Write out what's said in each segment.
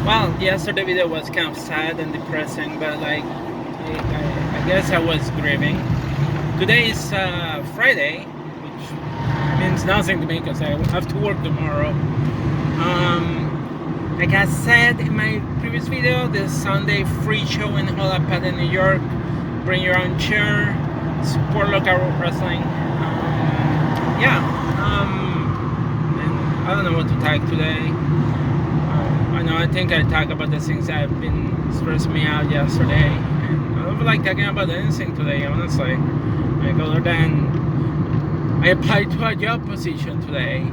Well, yesterday video was kind of sad and depressing, but like I guess I was grieving. Today is Friday, which means nothing to me because I have to work tomorrow. Like I said in my previous video, this Sunday free show in Holapata, New York. Bring your own chair, support local wrestling. Yeah, and I don't know what to tag today. I think I talked about the things that have been stressing me out yesterday. And I don't feel like talking about anything today, honestly. Like other than I applied to a job position today.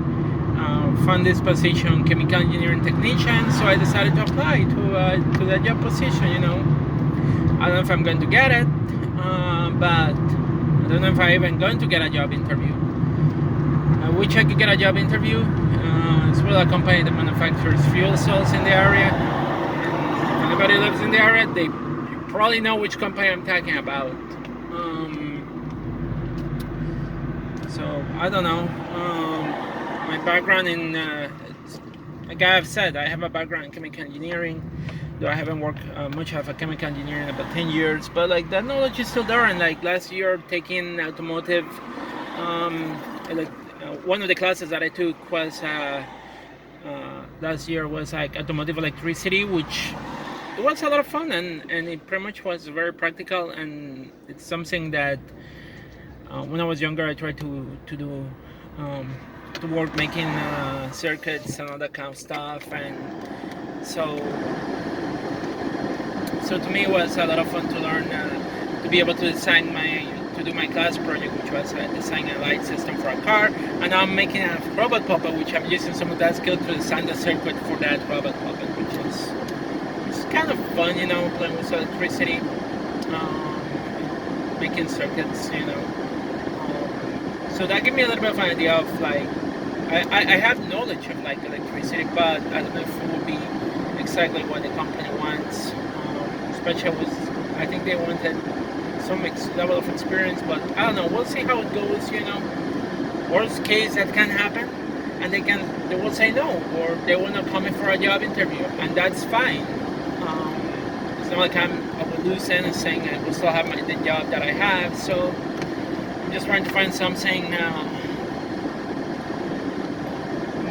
Found this position, chemical engineering technician, so I decided to apply to that job position. I don't know if I'm going to get it, but I don't know if I'm even going to get a job interview. I wish I could get a job interview. It's with a company that manufactures fuel cells in the area. And if anybody lives in the area, they probably know which company I'm talking about. So I don't know. My background in, like I've said, I have a background in chemical engineering. Though I haven't worked much of a chemical engineer in about 10 years, but like that knowledge is still there. And like last year, taking automotive, like one of the classes that I took was last year was like automotive electricity, which it was a lot of fun, and it pretty much was very practical, and it's something that when I was younger I tried to do, to work making circuits and all that kind of stuff. And so to me it was a lot of fun to learn, to be able to do my class project, which was designing a light system for a car. And now I'm making a robot puppet, which I'm using some of that skill to design the circuit for that robot puppet, which is it's kind of fun, playing with electricity, making circuits, so that gave me a little bit of an idea of like I have knowledge of like electricity, but I don't know if it will be exactly what the company wants. Especially I think they wanted some level of experience, but I don't know. We'll see how it goes. Worst case that can happen, and they will say no, or they will not come in for a job interview, and that's fine. It's not like I will lose anything. I will still have the job that I have. So I'm just trying to find something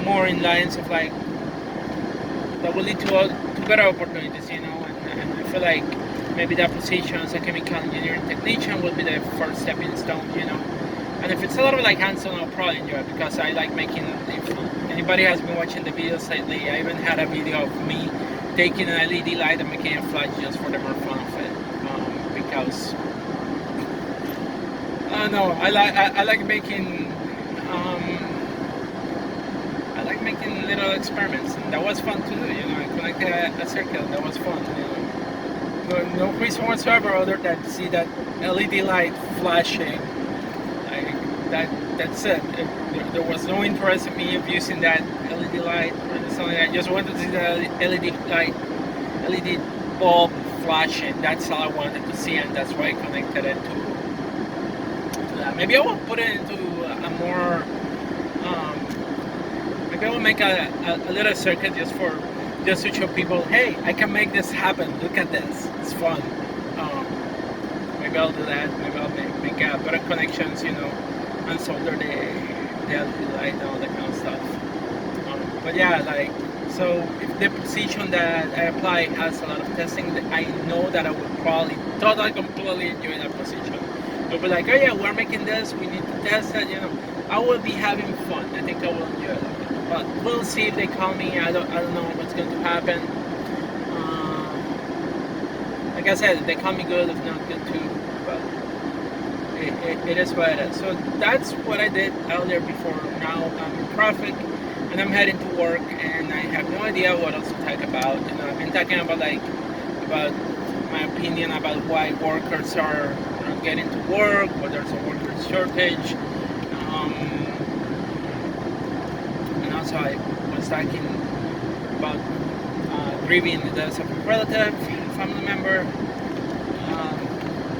more in lines of like that will lead to better opportunities, and I feel like maybe that position as a chemical engineering technician will be the first stepping stone, And if it's a lot of like hands-on, I'll probably enjoy it because I like making. If anybody has been watching the videos lately, I even had a video of me taking an LED light and making it flash just for the more fun of it, because I don't know. I like making. I like making little experiments, and that was fun to do. I connected a circuit. That was fun. No reason whatsoever other than to see that LED light flashing. Like that's it. There was no interest in me of using that LED light or something. I just wanted to see the LED light, LED bulb flashing. That's all I wanted to see, and that's why I connected it to that. Maybe I will put it into a more. Maybe I will make a little circuit just to show people, hey, I can make this happen. Look at this. It's fun. Maybe I'll do that. Maybe I'll make better connections, and solder the LED light and all that kind of stuff. But yeah, like, so if the position that I apply has a lot of testing, I know that I would probably totally, completely enjoy that position. They'll be like, oh yeah, we're making this. We need to test it. I will be having fun. I think I will enjoy it. But we'll see if they call me. I don't know what's going to happen. Like I said, if they call me good, if not good too. But it is what it is. So that's what I did earlier before. Now I'm in traffic and I'm heading to work, and I have no idea what else to talk about. I've been talking about my opinion about why workers are not getting to work, why there's a worker shortage. And also I was talking about grieving the death of a relative, family member,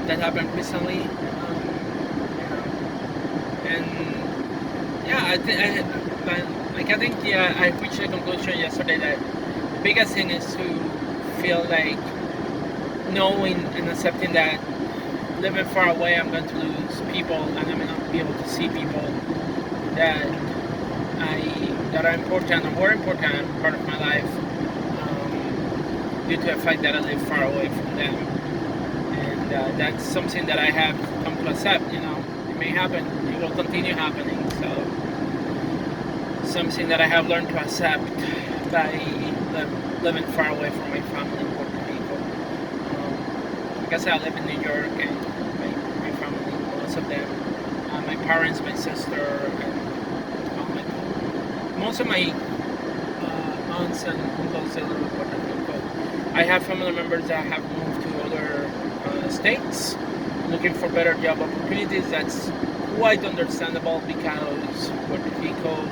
that happened recently. And yeah, I think I reached the conclusion yesterday that biggest thing is to feel like knowing and accepting that living far away, I'm going to lose people, and I'm not be able to see people that that are important or more important part of my life, due to the fact that I live far away from them, and that's something that I have come to accept. It may happen, it will continue happening. So something that I have learned to accept by living far away from my family in Puerto Rico. Like I said, I live in New York, and my family, most of them, my parents, my sister, and most of my aunts and uncles live in Puerto Rico. I have family members that have moved to other states looking for better job opportunities. That's quite understandable because Puerto Rico,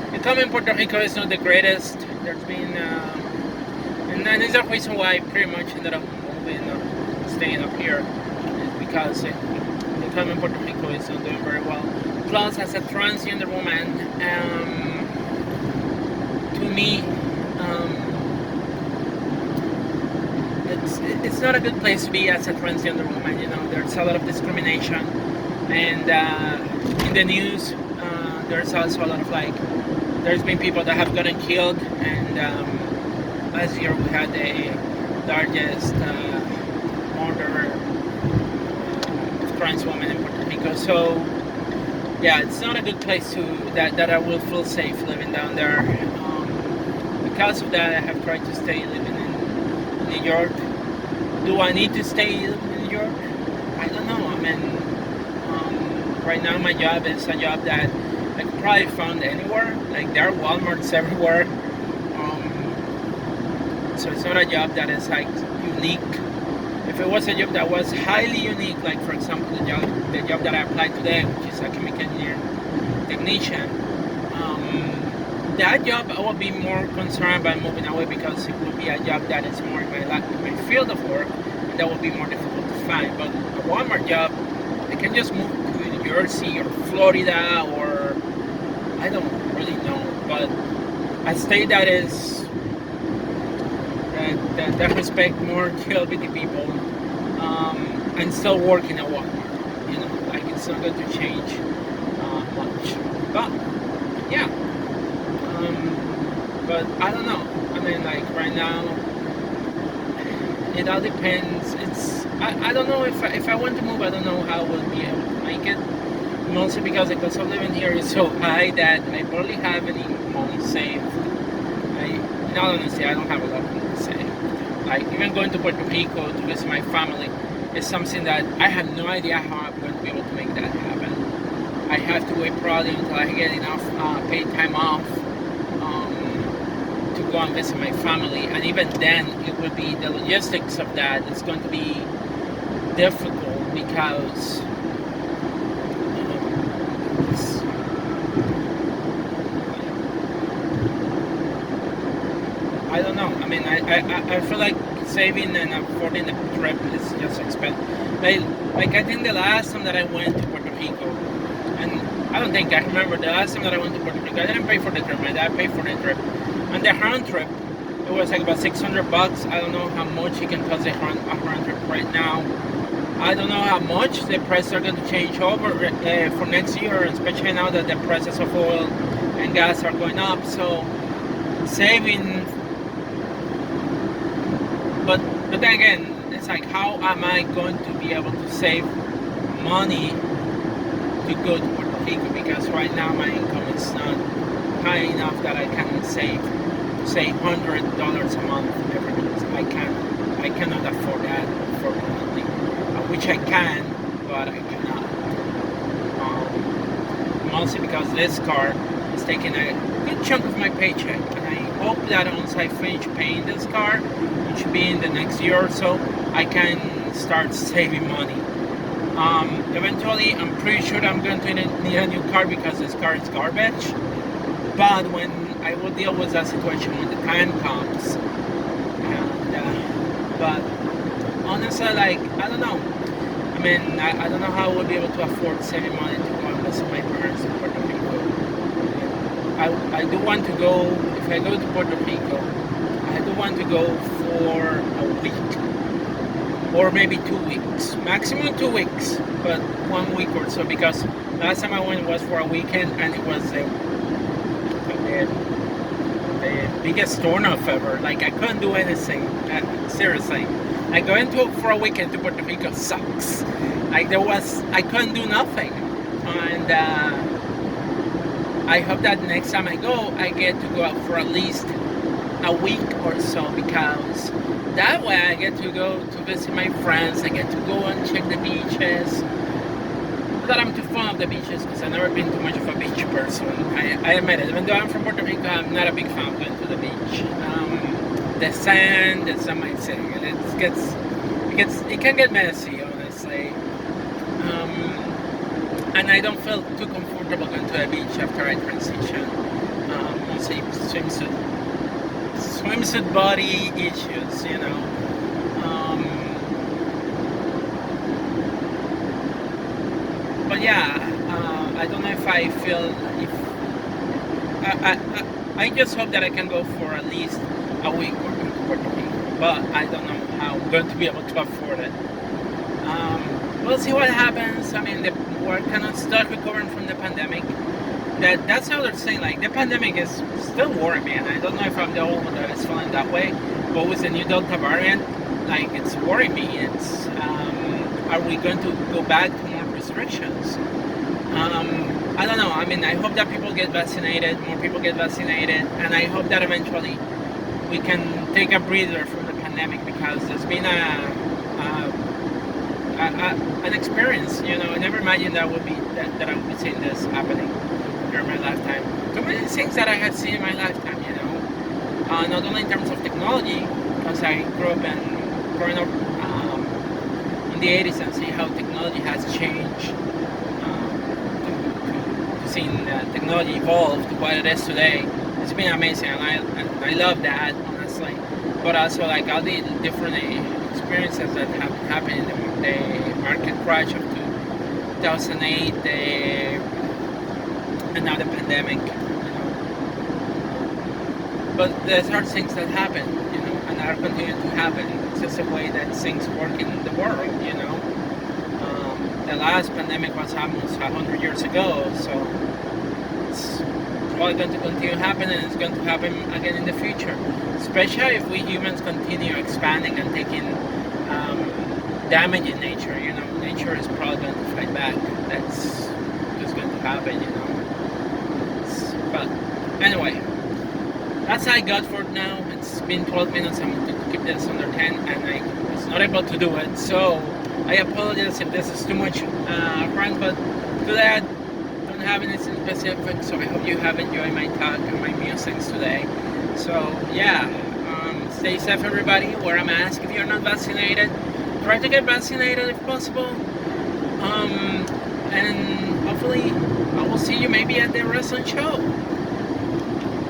the economy in Puerto Rico is not the greatest. There's been, and that is the reason why I pretty much ended up moving, staying up here, is because the economy in Puerto Rico is not doing very well. Plus, as a transgender woman, to me, it's not a good place to be as a transgender woman. There's a lot of discrimination, and in the news, there's also a lot of there's been people that have gotten killed, and last year we had the largest murder of trans women in Puerto Rico. So yeah, it's not a good place that I will feel safe living down there. Because of that, I have tried to stay living in New York. Do I need to stay living in New York? I don't know. Right now my job is a job that I could probably find anywhere. There are Walmarts everywhere. So it's not a job that is unique. If it was a job that was highly unique, like for example the job that I applied today, which is a chemical engineer technician, that job I would be more concerned about moving away, because it would be a job that is more in my field of work, and that would be more difficult to find. But a Walmart job, I can just move to New Jersey or Florida, or I don't really know, but a state that respect more LGBT people, and still working at Walmart. It's not going to change much. But yeah. But I don't know. Right now, it all depends. I don't know if I want to move. I don't know how I will be able to make it. Mostly because the cost of living here is so high that I barely have any money saved. In all honesty, I don't have a lot of money saved. Even going to Puerto Rico to visit my family is something that I have no idea how I'm going to be able to make that happen. I have to wait probably until I get enough paid time off to go and visit my family, and even then it would be the logistics of that. It's going to be difficult because I don't know. I feel like saving and affording the trip is just expensive. I think the last time that I went to Puerto Rico, and I don't think I remember the last time that I went to Puerto Rico, I didn't pay for the trip. My dad paid for the trip. And the round trip, it was about $600. I don't know how much it can cost a round trip right now. I don't know how much the prices are going to change over for next year, especially now that the prices of oil and gas are going up. So saving, but then again, it's how am I going to be able to save money to go to Puerto Rico? Because right now my income is not high enough that I can save, say, $100 a month every month. I cannot afford that, unfortunately. Which I can, but I cannot. Mostly because this car is taking a good chunk of my paycheck, and I hope that once I finish paying this car, which should be in the next year or so, I can start saving money. Eventually, I'm pretty sure I'm going to need a new car because this car is garbage. But when I will deal with that situation when the time comes. But honestly, I don't know. I don't know how I will be able to afford saving money to go and visit my parents in Puerto Rico. I do want to go. If I go to Puerto Rico, I do want to go for a week or maybe 2 weeks, maximum 2 weeks, but 1 week or so, because last time I went was for a weekend and it was the biggest turnoff ever. Like, I couldn't do anything. Seriously, like, going to for a weekend to Puerto Rico sucks. Like, I couldn't do nothing, and I hope that next time I go, I get to go out for at least a week or so, because that way I get to go to visit my friends. I get to go and check the beaches. Not that I'm too fond of the beaches, because I've never been too much of a beach person. I admit it. Even though I'm from Puerto Rico, I'm not a big fan of going to the beach. The sand, as some might say, it can get messy, honestly. And I don't feel too comfortable going to the beach after I transition. Mostly swimsuit body issues, you know. But yeah, I don't know if I feel if I just hope that I can go for at least a week or two to Puerto Rico, but I don't know how I'm going to be able to afford it. We'll see what happens. I mean, we're kind of stuck recovering from the pandemic. That's how they're saying. Like, the pandemic is still worrying me, and I don't know if I'm the only one that is feeling that way. But with the new Delta variant, like, it's worrying me. It's are we going to go back to more restrictions? I don't know. I mean, I hope that people get vaccinated, more people get vaccinated, and I hope that eventually we can take a breather from the pandemic, because there's been an experience, you know. I never imagined that I would be seeing this happening during my lifetime. Too many things that I have seen in my lifetime, you know. Not only in terms of technology, because I growing up in the 80s, and see how technology has changed, to seeing technology evolve to what it is today. It's been amazing, and I love that, honestly. But also, like, all the different experiences that have happened in the market crash of 2008, and now the pandemic, you know. But there's hard things that happen, you know, and are continuing to happen. It's just a way that things work in the world, you know. The last pandemic was almost 100 years ago, so it's probably going to continue happening, and it's going to happen again in the future. Especially if we humans continue expanding and taking damage in nature, you know. Nature is probably going to fight back. That's just going to happen, you know. But anyway, that's all I got for now. It's been 12 minutes. I'm going to keep this under 10, and I was not able to do it. So I apologize if this is too much rant, but today I don't have anything specific. So I hope you have enjoyed my talk and my musings today. So yeah, stay safe, everybody. Wear a mask if you're not vaccinated. Try to get vaccinated if possible. And hopefully I will see you maybe at the wrestling show.